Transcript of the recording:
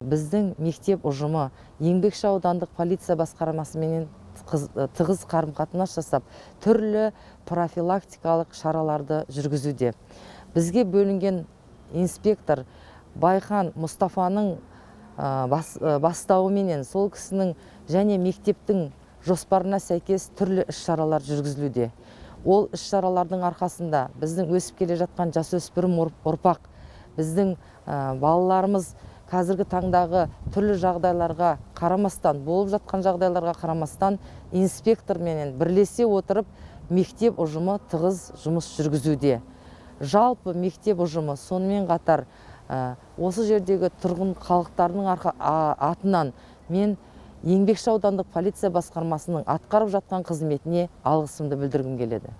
біздің мектеп ұжымы Еңбекші аудандық полиция басқармасымен тығыз қарым-қатынас жасап, түрлі профилактикалық шараларды жүргізуде. Бізге бөлінген инспектор Байхан Мұстафаның бастауыменен сол кісінің және мектептің жоспарына сәйкес түрлі іс-шаралар жүргізілуде. Ол іс-шаралардың арқасында біздің өсіп келе жатқан жасөспірім ұрпақ, біздің балаларымыз қазіргі таңдағы түрлі жағдайларға қарамастан, болып жатқан жағдайларға қарамастан, инспекторменен бірлесе отырып, мектеп ұжымы тығыз жұмыс жүргізуде. Жалпы мектеп ұжымы сонымен қатар осы жердегі тұрғын халықтардың атынан мен Еңбекші аудандық полиция басқармасының атқарып жатқан қызметіне алғысымды білдіргім келеді.